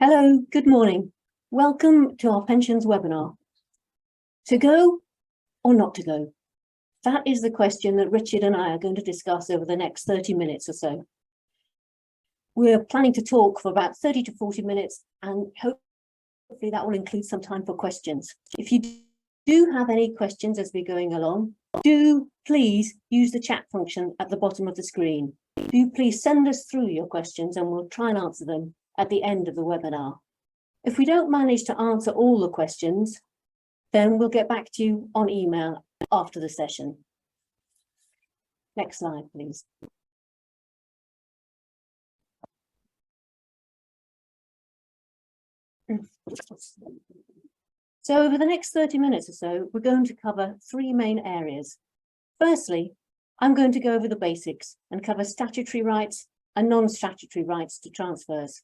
Hello, good morning. Welcome to our pensions webinar. To go or not to go? That is the question that Richard and I are going to discuss over the next 30 minutes or so. We're planning to talk for about 30 to 40 minutes, and hopefully that will include some time for questions. If you do have any questions as we're going along, do please use the chat function at the bottom of the screen. Do please send us through your questions and we'll try and answer them at the end of the webinar. If we don't manage to answer all the questions, then we'll get back to you on email after the session. Next slide, please. So over the next 30 minutes or so, we're going to cover three main areas. Firstly, I'm going to go over the basics and cover statutory rights and non-statutory rights to transfers.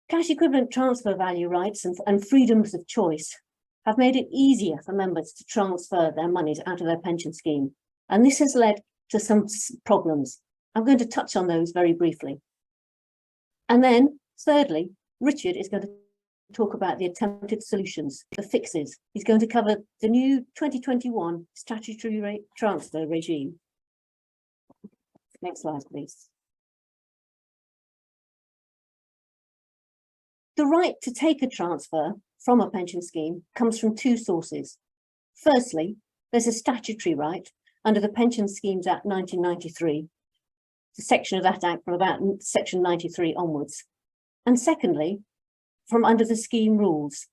Cash equivalent transfer value rights and freedoms of choice have made it easier for members to transfer their monies out of their pension scheme, and this has led to some problems. I'm going to touch on those very briefly. And then, thirdly, Richard is going to talk about the attempted solutions, the fixes. He's going to cover the new 2021 statutory rate transfer regime. Next slide, please. The right to take a transfer from a pension scheme comes from two sources. Firstly, there's a statutory right under the Pensions Schemes Act 1993, the section of that act from about section 93 onwards. And secondly, from under the scheme rules.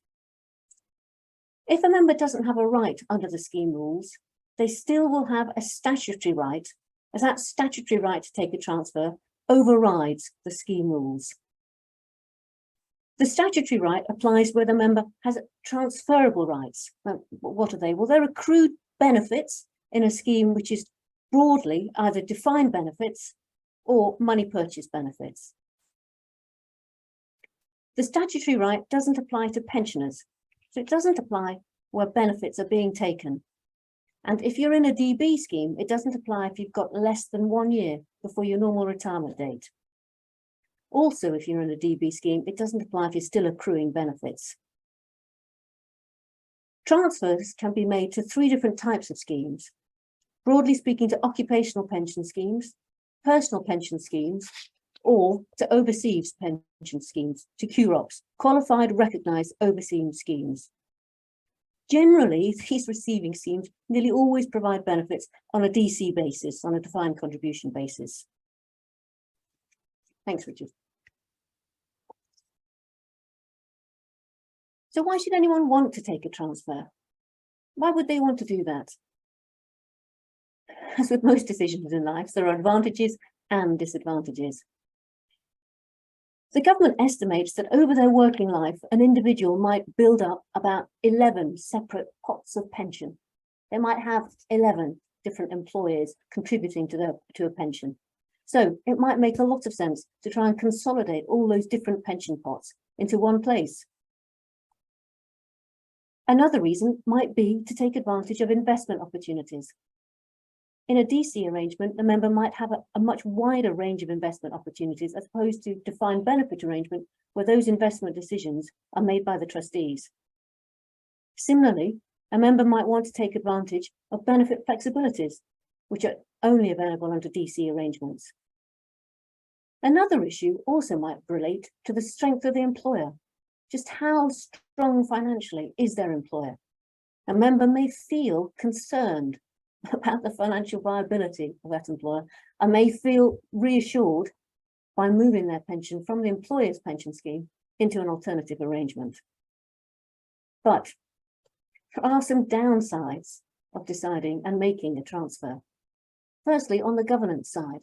If a member doesn't have a right under the scheme rules, they still will have a statutory right, as that statutory right to take a transfer overrides the scheme rules. The statutory right applies where the member has transferable rights. Now, what are they? Well, they're accrued benefits in a scheme which is broadly either defined benefits or money purchase benefits. The statutory right doesn't apply to pensioners, so it doesn't apply where benefits are being taken. And if you're in a DB scheme, it doesn't apply if you've got less than 1 year before your normal retirement date. Also, if you're in a DB scheme, it doesn't apply if you're still accruing benefits. Transfers can be made to three different types of schemes. Broadly speaking, to occupational pension schemes, personal pension schemes, or to overseas pension schemes, to QROPs, qualified recognised overseas schemes. Generally, these receiving schemes nearly always provide benefits on a DC basis, on a defined contribution basis. Thanks, Richard. So why should anyone want to take a transfer? Why would they want to do that? As with most decisions in life, there are advantages and disadvantages. The government estimates that over their working life, an individual might build up about 11 separate pots of pension. They might have 11 different employers contributing to a pension. So it might make a lot of sense to try and consolidate all those different pension pots into one place. Another reason might be to take advantage of investment opportunities. In a DC arrangement, the member might have a much wider range of investment opportunities as opposed to defined benefit arrangement where those investment decisions are made by the trustees. Similarly, a member might want to take advantage of benefit flexibilities, which are only available under DC arrangements. Another issue also might relate to the strength of the employer. Just how strong financially is their employer? A member may feel concerned about the financial viability of that employer and may feel reassured by moving their pension from the employer's pension scheme into an alternative arrangement. But there are some downsides of deciding and making a transfer. Firstly, on the governance side,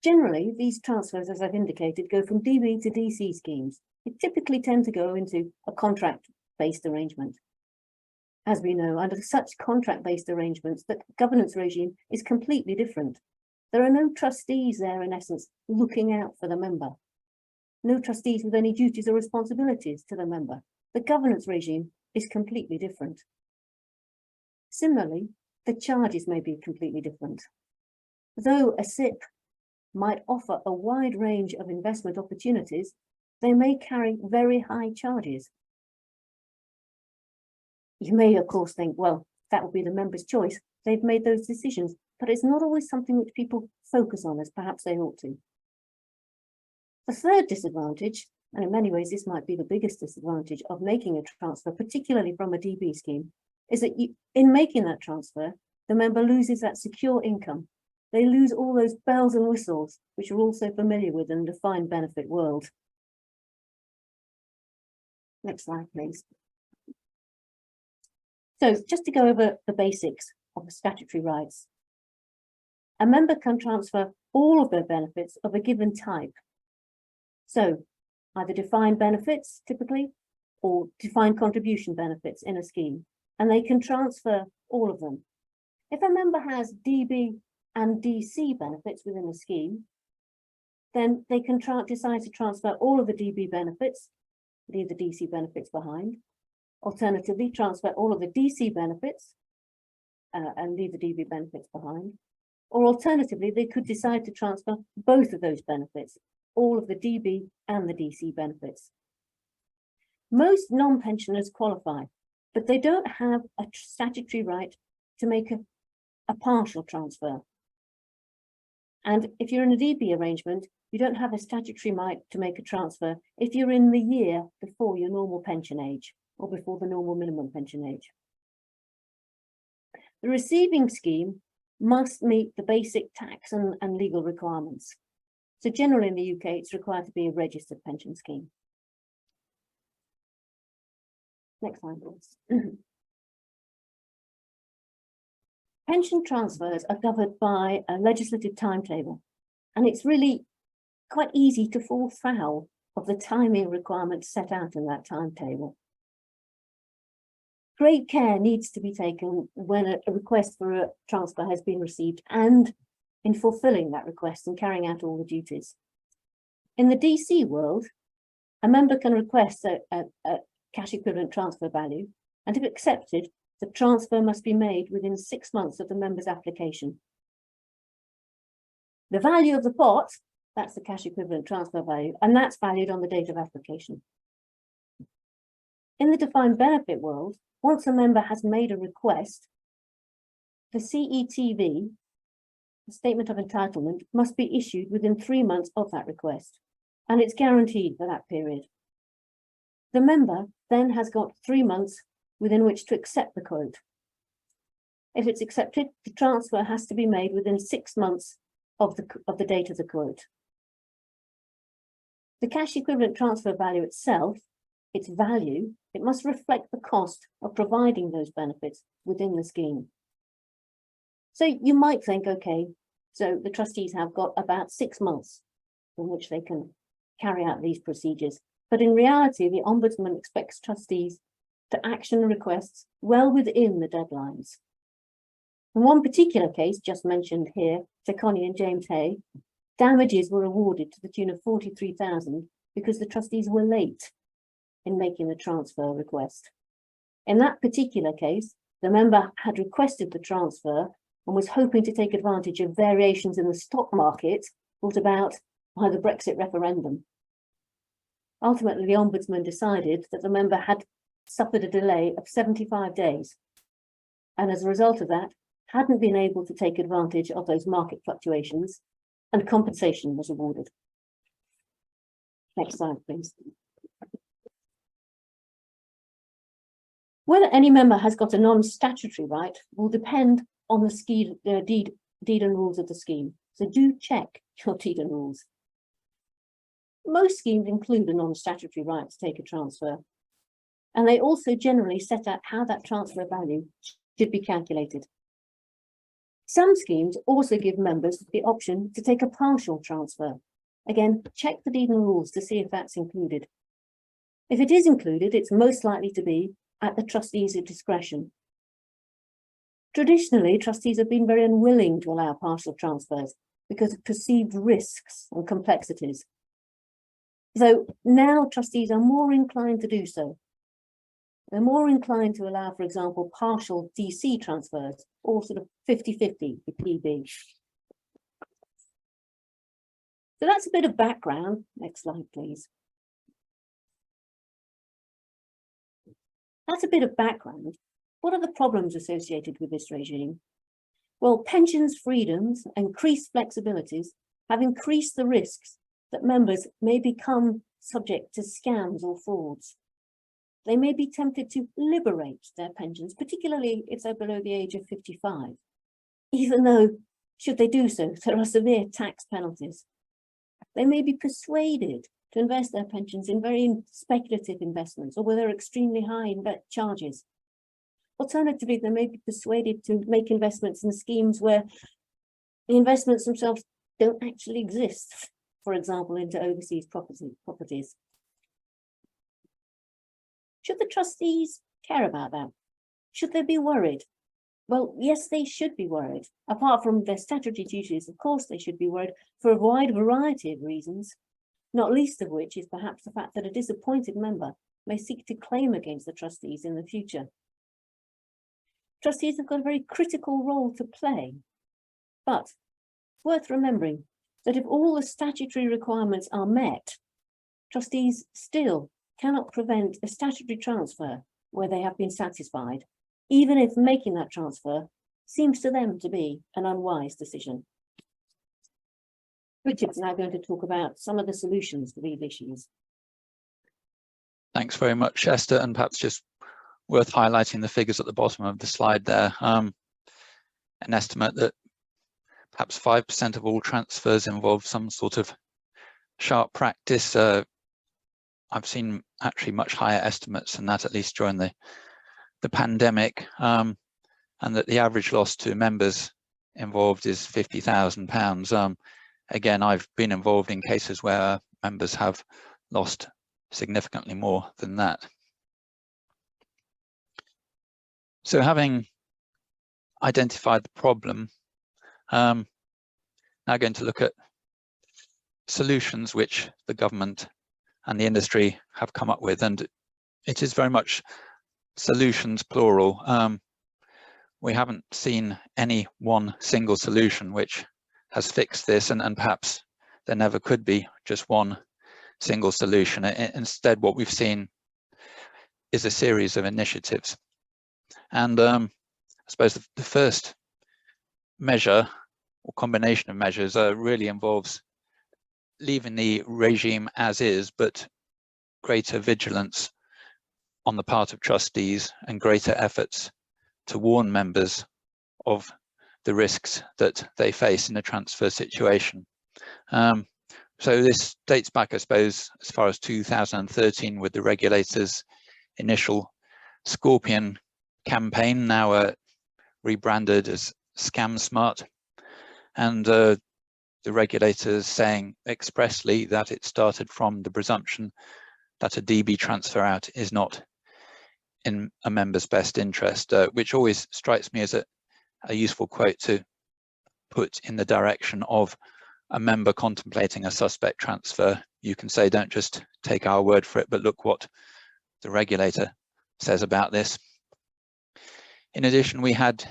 generally these transfers, as I've indicated, go from DB to DC schemes. They typically tend to go into a contract-based arrangement. As we know, under such contract-based arrangements, the governance regime is completely different. There are no trustees there, in essence, looking out for the member. No trustees with any duties or responsibilities to the member. The governance regime is completely different. Similarly, the charges may be completely different. Though a SIP might offer a wide range of investment opportunities, they may carry very high charges. You may, of course, think, well, that would be the member's choice. They've made those decisions, but it's not always something which people focus on as perhaps they ought to. The third disadvantage, and in many ways this might be the biggest disadvantage of making a transfer, particularly from a DB scheme, is that in making that transfer, the member loses that secure income. They lose all those bells and whistles, which are all so familiar with in the defined benefit world. Next slide, please. So just to go over the basics of the statutory rights. A member can transfer all of their benefits of a given type. So either defined benefits, typically, or defined contribution benefits in a scheme, and they can transfer all of them. If a member has DB and DC benefits within a scheme, then they can decide to transfer all of the DB benefits, leave the DC benefits behind. Alternatively, transfer all of the DC benefits and leave the DB benefits behind. Or alternatively, they could decide to transfer both of those benefits, all of the DB and the DC benefits. Most non-pensioners qualify, but they don't have a statutory right to make a partial transfer. And if you're in a DB arrangement, you don't have a statutory right to make a transfer if you're in the year before your normal pension age or before the normal minimum pension age. The receiving scheme must meet the basic tax and legal requirements. So generally in the UK, it's required to be a registered pension scheme. Next slide, please. Pension transfers are governed by a legislative timetable, and it's really quite easy to fall foul of the timing requirements set out in that timetable. Great care needs to be taken when a request for a transfer has been received and in fulfilling that request and carrying out all the duties. In the DC world, a member can request a cash equivalent transfer value, and if accepted, the transfer must be made within 6 months of the member's application. The value of the pot, that's the cash equivalent transfer value, and that's valued on the date of application. In the defined benefit world, once a member has made a request, the CETV, the Statement of Entitlement, must be issued within 3 months of that request, and it's guaranteed for that period. The member then has got 3 months within which to accept the quote. If it's accepted, the transfer has to be made within 6 months of the date of the quote. The cash equivalent transfer value itself, its value, it must reflect the cost of providing those benefits within the scheme. So you might think, okay, so the trustees have got about 6 months in which they can carry out these procedures. But in reality, the Ombudsman expects trustees to action requests well within the deadlines. In one particular case, just mentioned here, Connie and James Hay, damages were awarded to the tune of £43,000 because the trustees were late in making the transfer request. In that particular case, the member had requested the transfer and was hoping to take advantage of variations in the stock market brought about by the Brexit referendum. Ultimately, the Ombudsman decided that the member had suffered a delay of 75 days, and as a result of that, hadn't been able to take advantage of those market fluctuations, and compensation was awarded. Next slide, please. Whether any member has got a non-statutory right will depend on the deed and rules of the scheme. So do check your deed and rules. Most schemes include a non-statutory right to take a transfer, and they also generally set out how that transfer value should be calculated. Some schemes also give members the option to take a partial transfer. Again, check the deed and rules to see if that's included. If it is included, it's most likely to be at the trustees' discretion. Traditionally, trustees have been very unwilling to allow partial transfers because of perceived risks and complexities. So now trustees are more inclined to do so. They're more inclined to allow, for example, partial DC transfers, or sort of 50-50 with DB. So that's a bit of background. Next slide, please. That's a bit of background. What are the problems associated with this regime? Well, pensions freedoms and increased flexibilities have increased the risks that members may become subject to scams or frauds. They may be tempted to liberate their pensions, particularly if they're below the age of 55, even though, should they do so, there are severe tax penalties. They may be persuaded to invest their pensions in very speculative investments or where there are extremely high charges. Alternatively, they may be persuaded to make investments in schemes where the investments themselves don't actually exist, for example, into overseas properties. Should the trustees care about that? Should they be worried? Well, yes, they should be worried. Apart from their statutory duties, of course, they should be worried for a wide variety of reasons, not least of which is perhaps the fact that a disappointed member may seek to claim against the trustees in the future. Trustees have got a very critical role to play, but it's worth remembering that if all the statutory requirements are met, trustees still cannot prevent a statutory transfer where they have been satisfied, even if making that transfer seems to them to be an unwise decision. Richard's now going to talk about some of the solutions to these issues. Thanks very much, Esther, and perhaps just worth highlighting the figures at the bottom of the slide there. An estimate that perhaps 5% of all transfers involve some sort of sharp practice. I've seen actually much higher estimates than that, at least during the pandemic, and that the average loss to members involved is £50,000. Again, I've been involved in cases where members have lost significantly more than that. So having identified the problem, now going to look at solutions which the government and the industry have come up with, and it is very much solutions plural. We haven't seen any one single solution which has fixed this, and perhaps there never could be just one single solution. Instead, what we've seen is a series of initiatives. And I suppose the first measure or combination of measures really involves leaving the regime as is, but greater vigilance on the part of trustees and greater efforts to warn members of the risks that they face in a transfer situation. So this dates back, I suppose, as far as 2013 with the regulator's initial Scorpion campaign, now rebranded as Scam Smart, and the regulators saying expressly that it started from the presumption that a DB transfer out is not in a member's best interest, which always strikes me as a useful quote to put in the direction of a member contemplating a suspect transfer. You can say, don't just take our word for it, but look what the regulator says about this. In addition, we had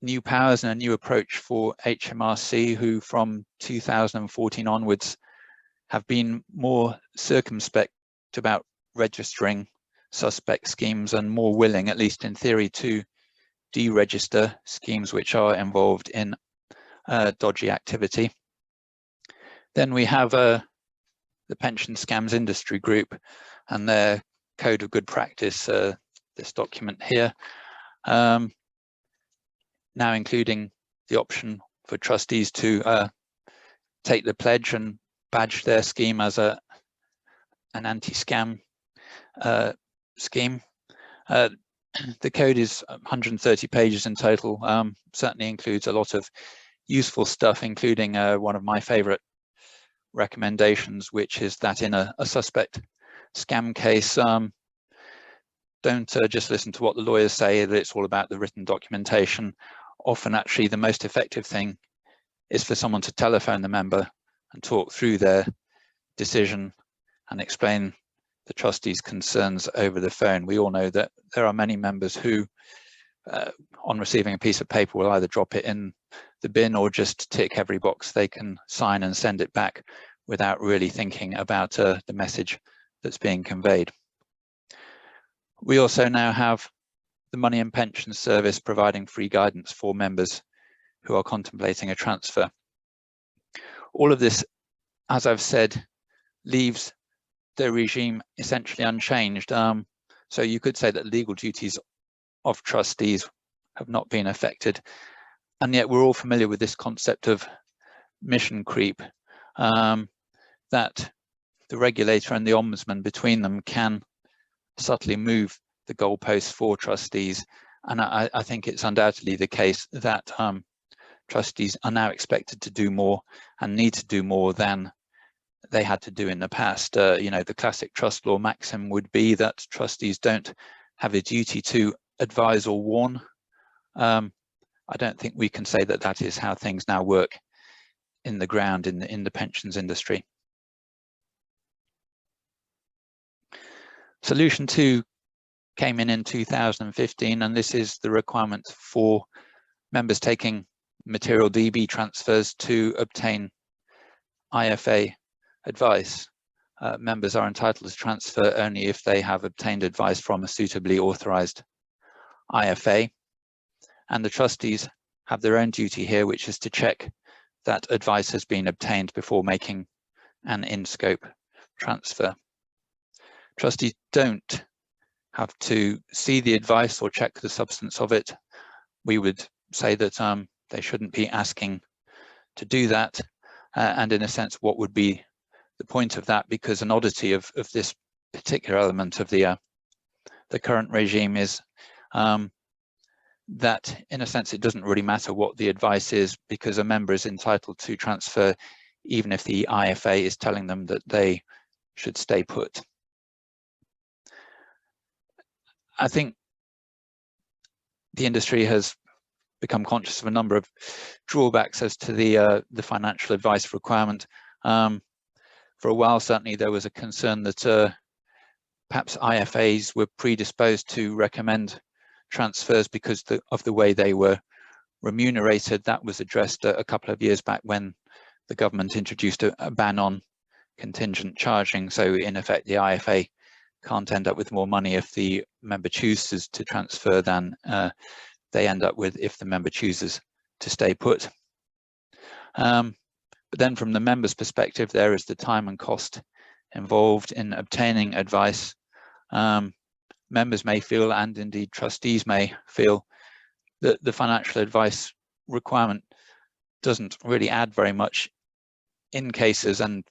new powers and a new approach for HMRC, who from 2014 onwards have been more circumspect about registering suspect schemes and more willing, at least in theory, to deregister schemes which are involved in dodgy activity. Then we have the Pension Scams Industry Group and their Code of Good Practice, this document here, now including the option for trustees to take the pledge and badge their scheme as an anti-scam scheme. The code is 130 pages in total, certainly includes a lot of useful stuff, including one of my favorite recommendations, which is that in a suspect scam case, don't just listen to what the lawyers say, that it's all about the written documentation. Often actually the most effective thing is for someone to telephone the member and talk through their decision and explain the trustee's concerns over the phone. We all know that there are many members who, on receiving a piece of paper, will either drop it in the bin or just tick every box they can sign and send it back without really thinking about the message that's being conveyed. We also now have the Money and Pensions Service providing free guidance for members who are contemplating a transfer. All of this, as I've said, leaves the regime essentially unchanged. So you could say that legal duties of trustees have not been affected. And yet we're all familiar with this concept of mission creep, that the regulator and the ombudsman between them can subtly move the goalposts for trustees. And I think it's undoubtedly the case that trustees are now expected to do more and need to do more than they had to do in the past. You know, the classic trust law maxim would be that trustees don't have a duty to advise or warn. I don't think we can say that that is how things now work in the ground in the pensions industry. Solution 2 came in 2015, and this is the requirement for members taking material DB transfers to obtain IFA advice. Members are entitled to transfer only if they have obtained advice from a suitably authorized IFA, and the trustees have their own duty here, which is to check that advice has been obtained before making an in-scope transfer. Trustees don't have to see the advice or check the substance of it. We would say that they shouldn't be asking to do that. And in a sense, what would be the point of that? Because an oddity of this particular element of the current regime is that, in a sense, it doesn't really matter what the advice is, because a member is entitled to transfer even if the IFA is telling them that they should stay put. I think the industry has become conscious of a number of drawbacks as to the financial advice requirement. For a while, certainly, there was a concern that perhaps IFAs were predisposed to recommend transfers because of the way they were remunerated. That was addressed a couple of years back when the government introduced a ban on contingent charging. So in effect, the IFA can't end up with more money if the member chooses to transfer than they end up with if the member chooses to stay put. But then from the member's perspective, there is the time and cost involved in obtaining advice. Members may feel, and indeed trustees may feel, that the financial advice requirement doesn't really add very much in cases, and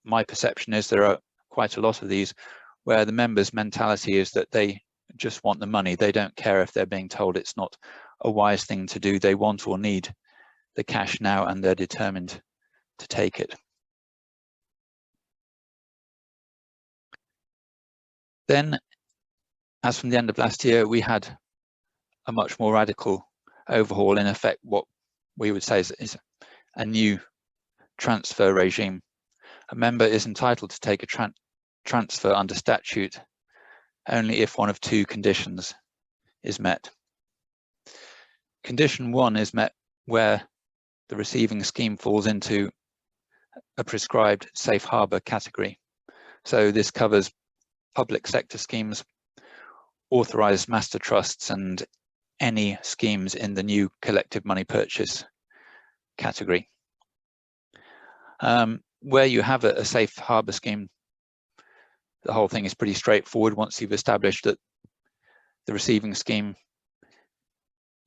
my perception is there are quite a lot of these where the members' mentality is that they just want the money. They don't care if they're being told it's not a wise thing to do. They want or need the cash now, and they're determined to take it. Then, as from the end of last year, we had a much more radical overhaul. In effect, what we would say is a new transfer regime. A member is entitled to take a transfer under statute only if one of two conditions is met. Condition 1 is met where the receiving scheme falls into a prescribed safe harbour category. So this covers public sector schemes, authorised master trusts, and any schemes in the new collective money purchase category. Where you have a safe harbour scheme, the whole thing is pretty straightforward. Once you've established that the receiving scheme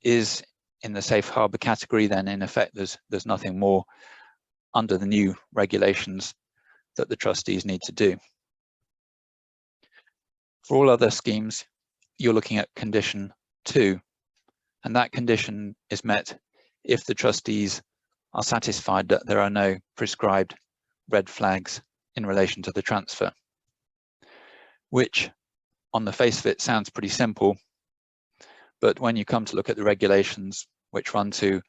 is in the safe harbour category, then in effect there's nothing more under the new regulations that the trustees need to do. For all other schemes, you're looking at condition 2, and that condition is met if the trustees are satisfied that there are no prescribed red flags in relation to the transfer, which on the face of it sounds pretty simple, but when you come to look at the regulations, which run to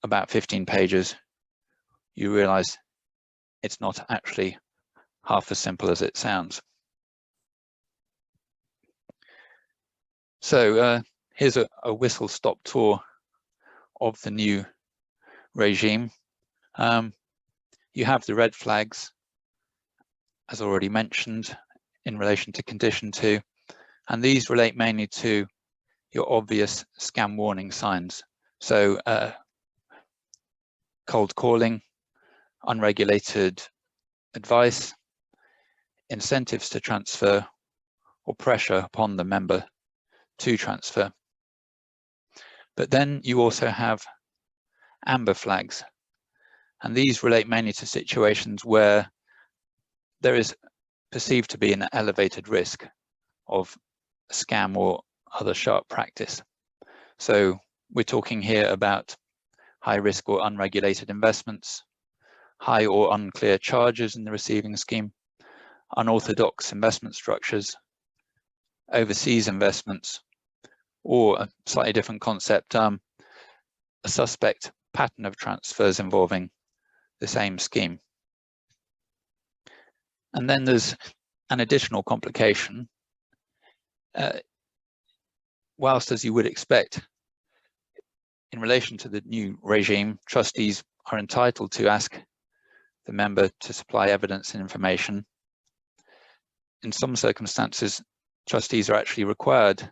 about 15 pages, you realize it's not actually half as simple as it sounds. So here's a whistle-stop tour of the new regime. You have the red flags, as already mentioned, in relation to condition 2, And these relate mainly to your obvious scam warning signs. So cold calling, unregulated advice, incentives to transfer, or pressure upon the member to transfer. But then you also have amber flags, and these relate mainly to situations where there is perceived to be an elevated risk of a scam or other sharp practice. So we're talking here about high risk or unregulated investments, high or unclear charges in the receiving scheme, unorthodox investment structures, overseas investments, or a slightly different concept, a suspect pattern of transfers involving the same scheme. And then there's an additional complication. Whilst, as you would expect, in relation to the new regime, trustees are entitled to ask the member to supply evidence and information. In some circumstances, trustees are actually required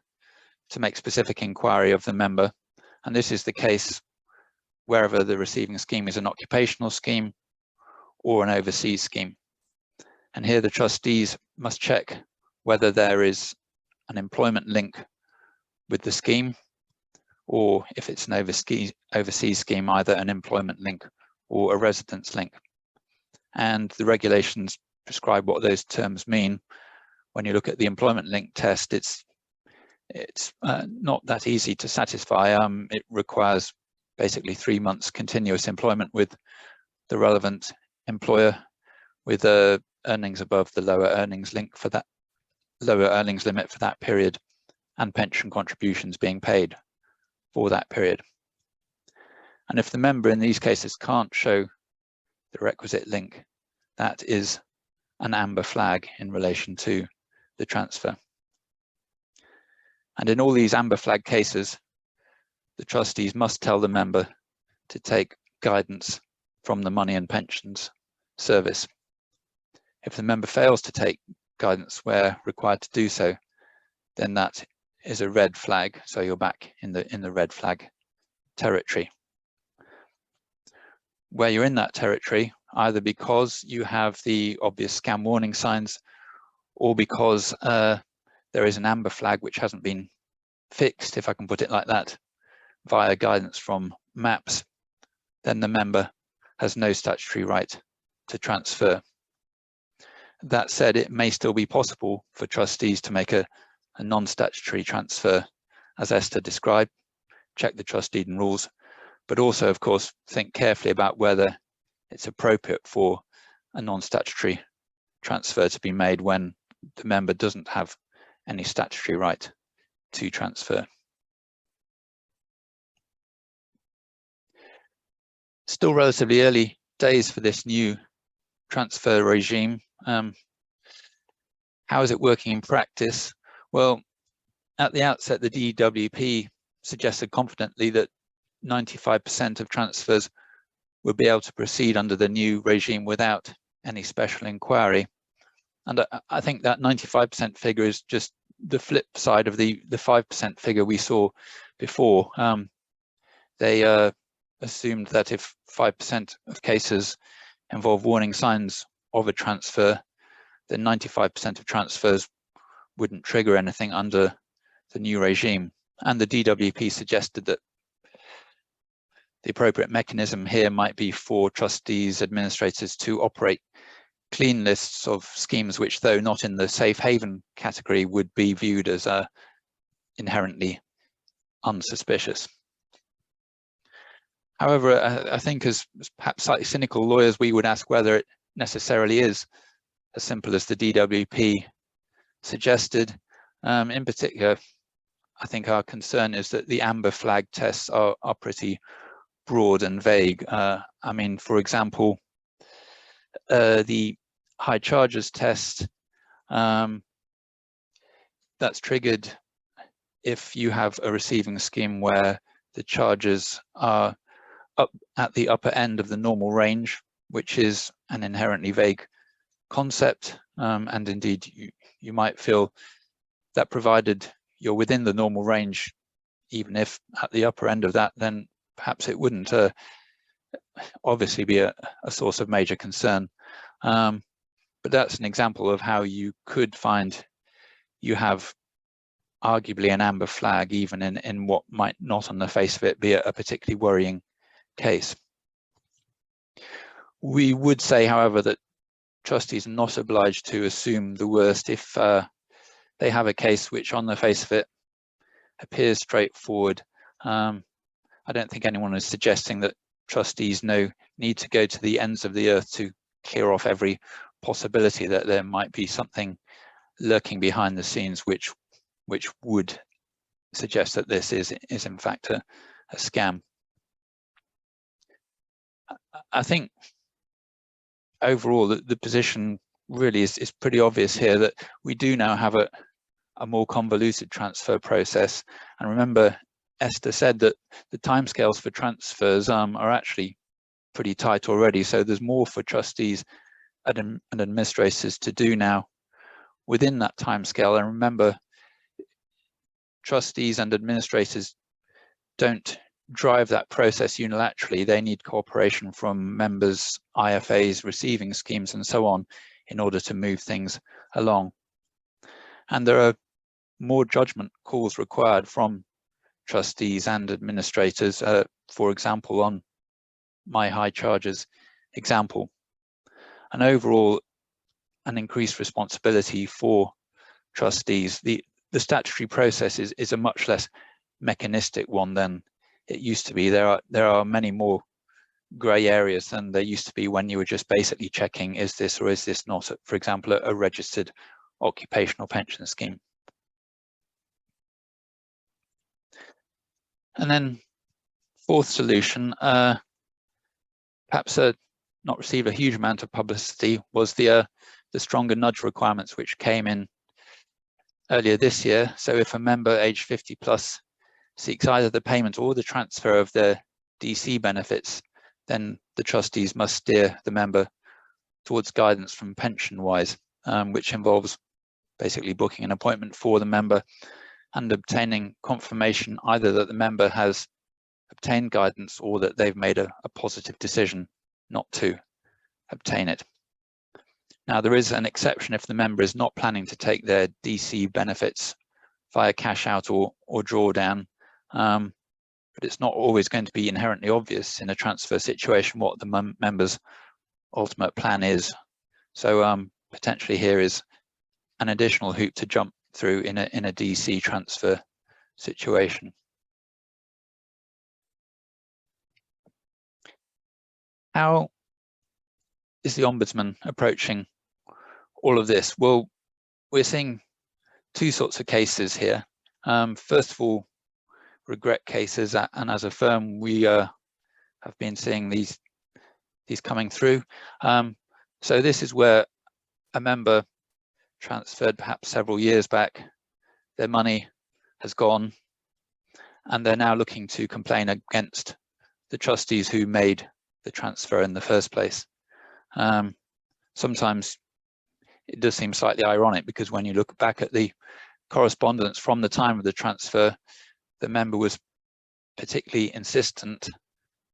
to make specific inquiry of the member, and this is the case wherever the receiving scheme is an occupational scheme or an overseas scheme. And here the trustees must check whether there is an employment link with the scheme, or if it's an overseas scheme, either an employment link or a residence link. And the regulations prescribe what those terms mean. When you look at the employment link test, it's not that easy to satisfy. It requires basically 3 months continuous employment with the relevant employer, with earnings above the lower earnings link for that lower earnings limit for that period, and pension contributions being paid for that period. And if the member in these cases can't show the requisite link, that is an amber flag in relation to the transfer. And in all these amber flag cases, the trustees must tell the member to take guidance from the Money and Pensions Service. If the member fails to take guidance where required to do so, then that is a red flag. So you're back in the red flag territory. Where you're in that territory, either because you have the obvious scam warning signs, or because there is an amber flag which hasn't been fixed, if I can put it like that, via guidance from MAPS, then the member has no statutory right to transfer. That said, it may still be possible for trustees to make a non-statutory transfer, as Esther described, check the trustee and rules, but also, of course, think carefully about whether it's appropriate for a non-statutory transfer to be made when the member doesn't have any statutory right to transfer. Still relatively early days for this new transfer regime. How is it working in practice? Well, at the outset, the DWP suggested confidently that 95% of transfers would be able to proceed under the new regime without any special inquiry. And I think that 95% figure is just the flip side of the 5% figure we saw before. They assumed that if 5% of cases involve warning signs of a transfer, then 95% of transfers wouldn't trigger anything under the new regime. And the DWP suggested that the appropriate mechanism here might be for trustees, administrators to operate clean lists of schemes which, though not in the safe haven category, would be viewed as inherently unsuspicious. However, I think as perhaps slightly cynical lawyers, we would ask whether it necessarily is as simple as the DWP suggested. In particular, I think our concern is that the amber flag tests are pretty broad and vague. I mean, for example, the high charges test, that's triggered if you have a receiving scheme where the charges are up at the upper end of the normal range, which is an inherently vague concept, and indeed you might feel that provided you're within the normal range, even if at the upper end of that, then perhaps it wouldn't obviously be a source of major concern. But that's an example of how you could find you have arguably an amber flag, even in what might not on the face of it be a particularly worrying case. We would say, however, that trustees are not obliged to assume the worst if they have a case which on the face of it appears straightforward. I don't think anyone is suggesting that trustees need to go to the ends of the earth to clear off every possibility that there might be something lurking behind the scenes which would suggest that this is in fact a scam. I think overall the position really is pretty obvious here, that we do now have a more convoluted transfer process. And remember, Esther said that the timescales for transfers are actually pretty tight already. So there's more for trustees and administrators to do now within that timescale. And remember, trustees and administrators don't drive that process unilaterally. They need cooperation from members, IFAs, receiving schemes, and so on, in order to move things along. And there are more judgment calls required from trustees and administrators, for example, on my high charges example. And overall, an increased responsibility for trustees. The statutory process is a much less mechanistic one than it used to be. There are many more grey areas than there used to be when you were just basically checking, is this or is this not, for example, a registered occupational pension scheme. And then fourth solution, perhaps not receive a huge amount of publicity, was the stronger nudge requirements which came in earlier this year. So if a member aged 50 plus seeks either the payment or the transfer of their DC benefits, then the trustees must steer the member towards guidance from PensionWise, which involves basically booking an appointment for the member and obtaining confirmation either that the member has obtained guidance or that they've made a positive decision not to obtain it. Now, there is an exception if the member is not planning to take their DC benefits via cash out or drawdown, but it's not always going to be inherently obvious in a transfer situation what the member's ultimate plan is. So potentially here is an additional hoop to jump through in a DC transfer situation. How is the Ombudsman approaching all of this? Well, we're seeing two sorts of cases here. First of all, regret cases, and as a firm we have been seeing these coming through. So this is where a member transferred perhaps several years back, their money has gone, and they're now looking to complain against the trustees who made the transfer in the first place. Sometimes it does seem slightly ironic, because when you look back at the correspondence from the time of the transfer, the member was particularly insistent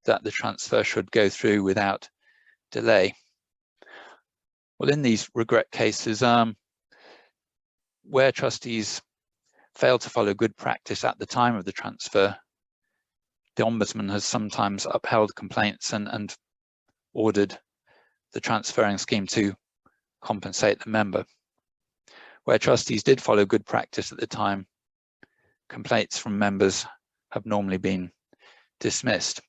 that the transfer should go through without delay. Well, in these regret cases, where trustees fail to follow good practice at the time of the transfer, the Ombudsman has sometimes upheld complaints and ordered the transferring scheme to compensate the member. Where trustees did follow good practice at the time, complaints from members have normally been dismissed.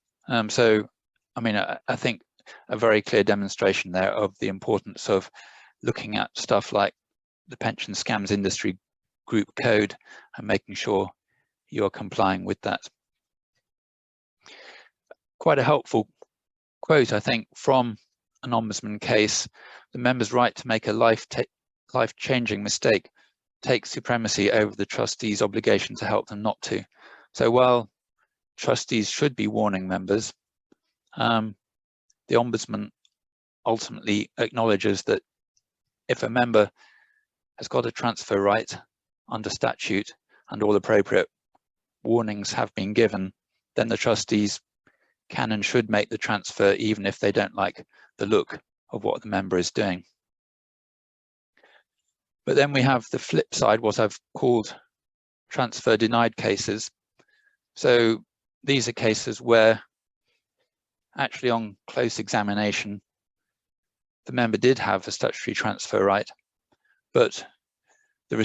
So, I mean, I think a very clear demonstration there of the importance of looking at stuff like the Pension Scams Industry Group Code and making sure you're complying with that. Quite a helpful quote, I think, from an Ombudsman case: the member's right to make a life-changing mistake takes supremacy over the trustee's obligation to help them not to. So while trustees should be warning members, the Ombudsman ultimately acknowledges that if a member has got a transfer right under statute and all appropriate warnings have been given, then the trustees can and should make the transfer even if they don't like the look of what the member is doing. But then we have the flip side, what I've called transfer denied cases. So these are cases where actually on close examination, the member did have a statutory transfer right, but the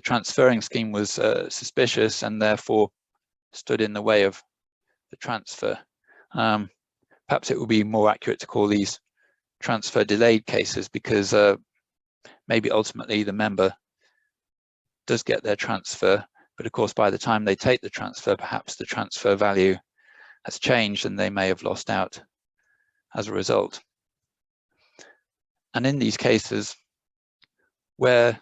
transferring scheme was suspicious and therefore stood in the way of the transfer. Perhaps it would be more accurate to call these transfer delayed cases, because maybe ultimately the member does get their transfer, but of course by the time they take the transfer, perhaps the transfer value has changed and they may have lost out as a result. And in these cases where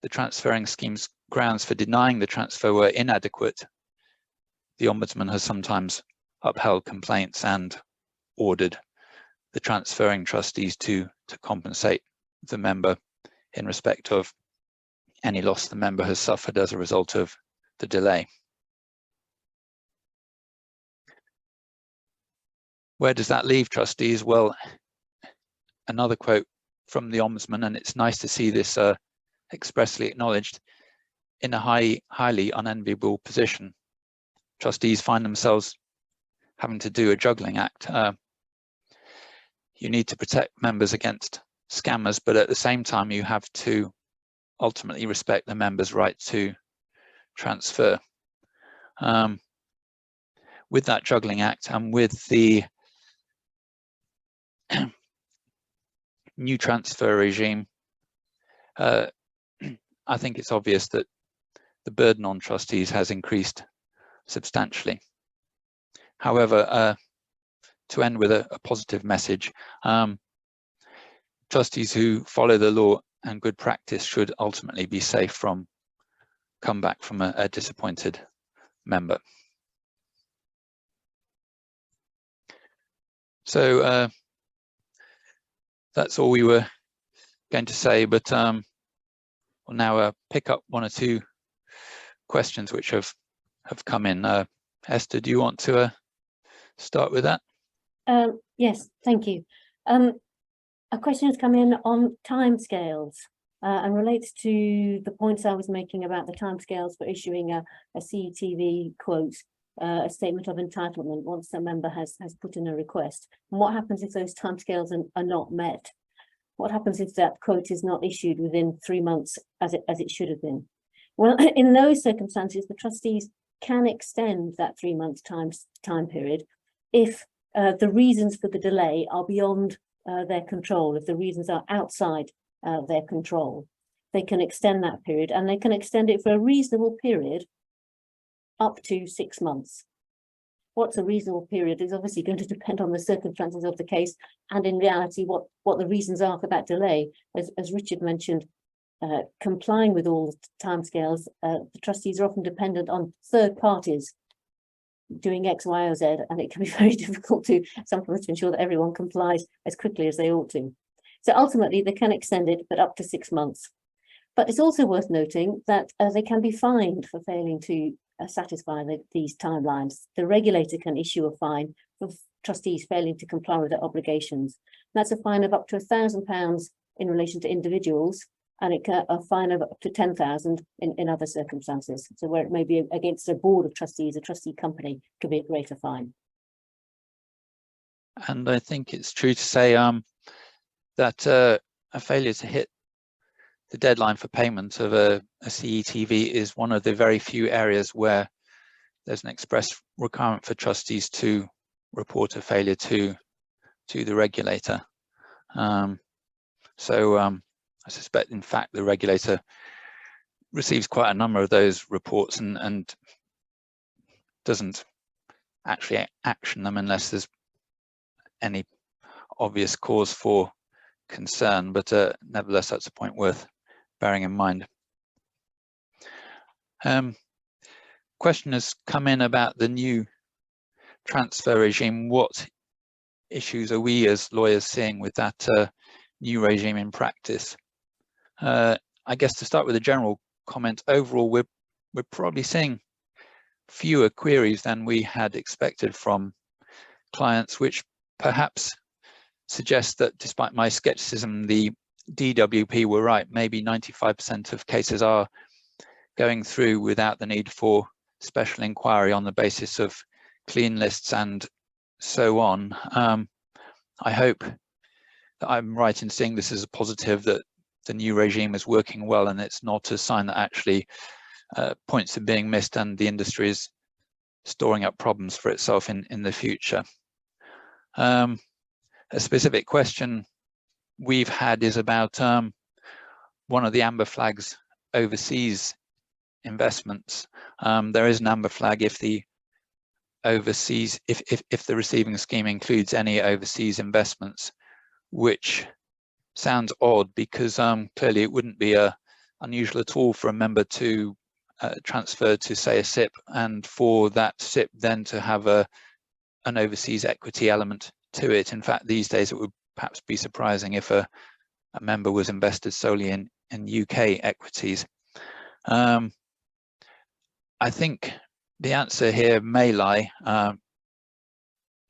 the transferring scheme's grounds for denying the transfer were inadequate, the Ombudsman has sometimes upheld complaints and ordered the transferring trustees to compensate the member in respect of any loss the member has suffered as a result of the delay. Where does that leave trustees? Well, another quote from the Ombudsman, and it's nice to see this expressly acknowledged: in a highly unenviable position. Trustees find themselves having to do a juggling act. You need to protect members against scammers, but at the same time you have to ultimately respect the member's right to transfer. With that juggling act and with the new transfer regime, I think it's obvious that the burden on trustees has increased substantially. However, to end with a positive message, trustees who follow the law and good practice should ultimately be safe from comeback from a disappointed member. So that's all we were going to say, but we'll now pick up one or two questions which have come in. Esther, do you want to start with that? Yes, thank you. A question has come in on timescales and relates to the points I was making about the timescales for issuing a CETV quote, a statement of entitlement, once a member has put in a request. And what happens if those timescales are not met? What happens if that quote is not issued within 3 months as it should have been? Well, in those circumstances, the trustees can extend that 3 month time period if the reasons for the delay are beyond their control. If the reasons are outside their control, they can extend that period, and they can extend it for a reasonable period up to 6 months. What's a reasonable period is obviously going to depend on the circumstances of the case and in reality what the reasons are for that delay. As Richard mentioned, complying with all the timescales, the trustees are often dependent on third parties doing X, Y, or Z, and it can be very difficult sometimes to ensure that everyone complies as quickly as they ought to. So ultimately they can extend it, but up to 6 months. But it's also worth noting that they can be fined for failing to satisfy these timelines. The regulator can issue a fine for trustees failing to comply with their obligations. That's a fine of up to £1,000 in relation to individuals, and a fine of up to 10,000 in other circumstances. So where it may be against a board of trustees, a trustee company, could be a greater fine. And I think it's true to say that a failure to hit the deadline for payment of a CETV is one of the very few areas where there's an express requirement for trustees to report a failure to the regulator. I suspect, in fact, the regulator receives quite a number of those reports and doesn't actually action them unless there's any obvious cause for concern. But nevertheless, that's a point worth bearing in mind. Question has come in about the new transfer regime. What issues are we as lawyers seeing with that new regime in practice? I guess to start with a general comment, overall, we're probably seeing fewer queries than we had expected from clients, which perhaps suggests that despite my skepticism, the DWP were right. Maybe 95% of cases are going through without the need for special inquiry on the basis of clean lists and so on. I hope that I'm right in seeing this as a positive, that the new regime is working well and it's not a sign that actually points are being missed and the industry is storing up problems for itself in the future. A specific question we've had is about one of the amber flags, overseas investments. There is an amber flag if the overseas, if the receiving scheme includes any overseas investments, which sounds odd because clearly it wouldn't be unusual at all for a member to transfer to, say, a SIP, and for that SIP then to have an overseas equity element to it. In fact, these days it would perhaps be surprising if a member was invested solely in UK equities. I think the answer here may lie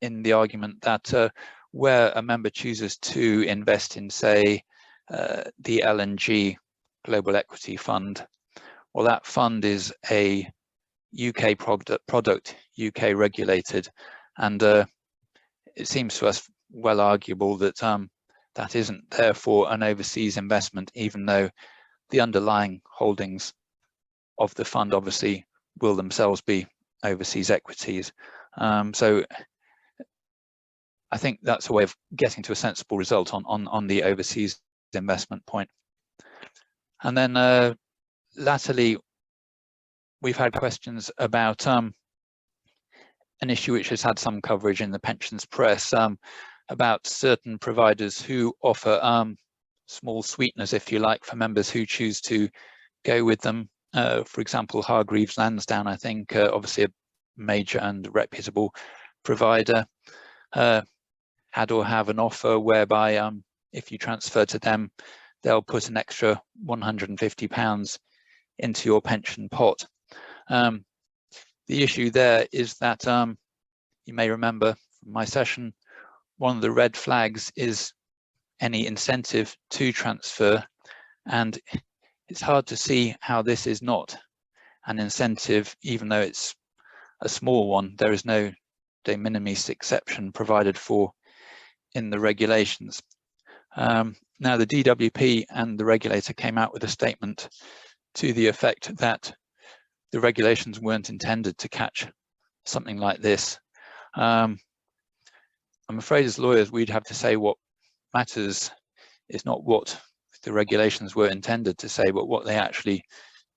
in the argument that where a member chooses to invest in, say, the LNG Global Equity Fund, well, that fund is a UK product, UK regulated, and it seems to us well arguable that that isn't therefore an overseas investment, even though the underlying holdings of the fund obviously will themselves be overseas equities. So I think that's a way of getting to a sensible result on the overseas investment point. And then latterly, we've had questions about an issue which has had some coverage in the pensions press, about certain providers who offer small sweeteners, if you like, for members who choose to go with them. For example, Hargreaves Lansdown, I think, obviously a major and reputable provider, had or have an offer whereby if you transfer to them, they'll put an extra £150 into your pension pot. The issue there is that you may remember from my session, one of the red flags is any incentive to transfer, and it's hard to see how this is not an incentive, even though it's a small one. There is no de minimis exception provided for in the regulations. Now, the DWP and the regulator came out with a statement to the effect that the regulations weren't intended to catch something like this. I'm afraid as lawyers, we'd have to say what matters is not what the regulations were intended to say, but what they actually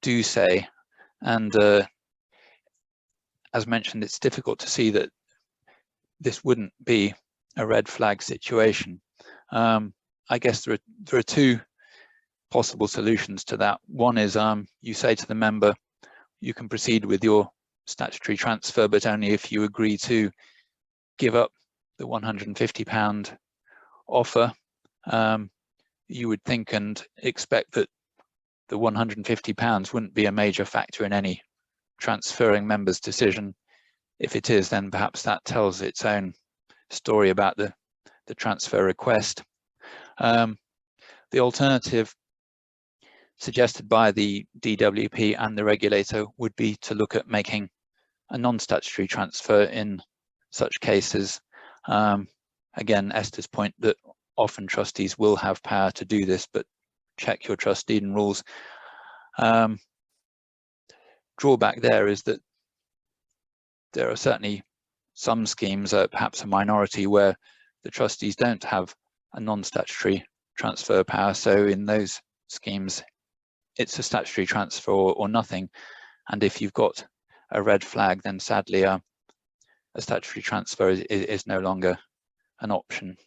do say. And as mentioned, it's difficult to see that this wouldn't be a red flag situation. I guess there are two possible solutions to that. One is you say to the member, you can proceed with your statutory transfer, but only if you agree to give up the £150 offer. You would think and expect that the £150 wouldn't be a major factor in any transferring member's decision. If it is, then perhaps that tells its own story about the transfer request. The alternative suggested by the DWP and the regulator would be to look at making a non-statutory transfer in such cases. Again, Esther's point that often trustees will have power to do this, but check your trustee and rules. Drawback there is that there are certainly some schemes, perhaps a minority, where the trustees don't have a non-statutory transfer power. So in those schemes, it's a statutory transfer or nothing. And if you've got a red flag, then sadly a statutory transfer is no longer an option.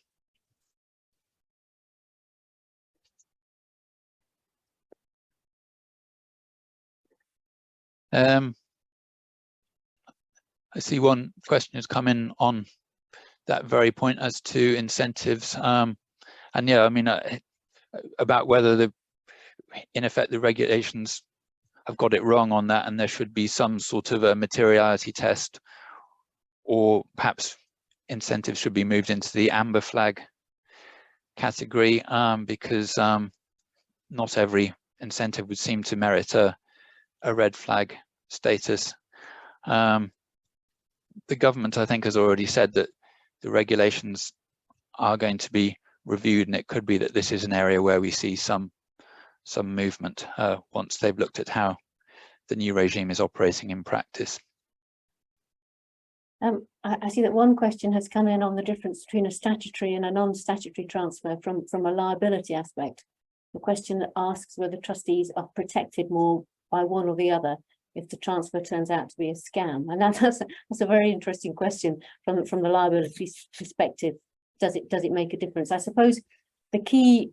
I see one question has come in on that very point as to incentives. And yeah, I mean, about whether in effect the regulations I've got it wrong on that, and there should be some sort of a materiality test, or perhaps incentives should be moved into the amber flag category, because not every incentive would seem to merit a red flag status. The government, I think, has already said that the regulations are going to be reviewed, and it could be that this is an area where we see some movement once they've looked at how the new regime is operating in practice. I see that one question has come in on the difference between a statutory and a non-statutory transfer from a liability aspect. The question asks whether trustees are protected more by one or the other if the transfer turns out to be a scam. And that's a very interesting question from the liability perspective. Does it make a difference? I suppose the key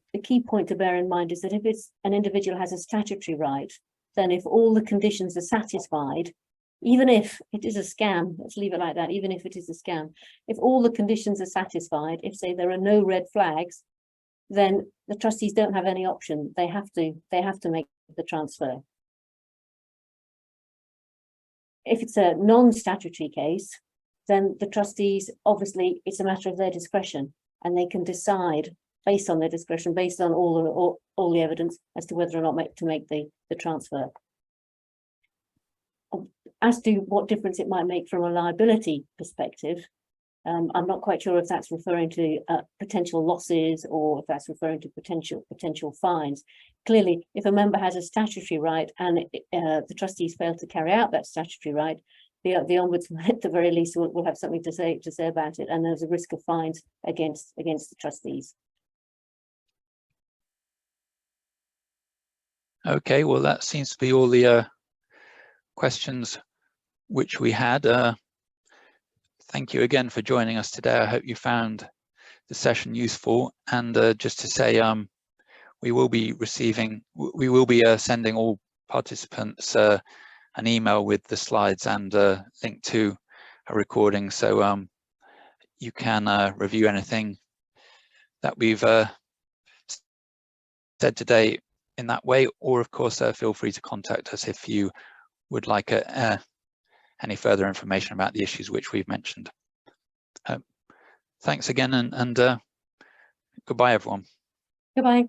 point to bear in mind is that if it's an individual has a statutory right, then if all the conditions are satisfied, even if it is a scam, let's leave it like that, even if it is a scam, if all the conditions are satisfied, if say there are no red flags, then the trustees don't have any option. They have to make the transfer. If it's a non-statutory case, then the trustees, obviously, it's a matter of their discretion, and they can decide based on their discretion, based on all the evidence, as to whether or not to make the transfer. As to what difference it might make from a liability perspective, I'm not quite sure if that's referring to potential losses or if that's referring to potential fines. Clearly, if a member has a statutory right and the trustees fail to carry out that statutory right, the Ombudsman at the very least will have something to say about it, and there's a risk of fines against the trustees. Okay, well, that seems to be all the questions which we had. Thank you again for joining us today. I hope you found the session useful. And just to say, we will be sending all participants an email with the slides and a link to a recording, so you can review anything that we've said today in that way, or of course feel free to contact us if you would like any further information about the issues which we've mentioned. Thanks again, and goodbye, everyone. Goodbye.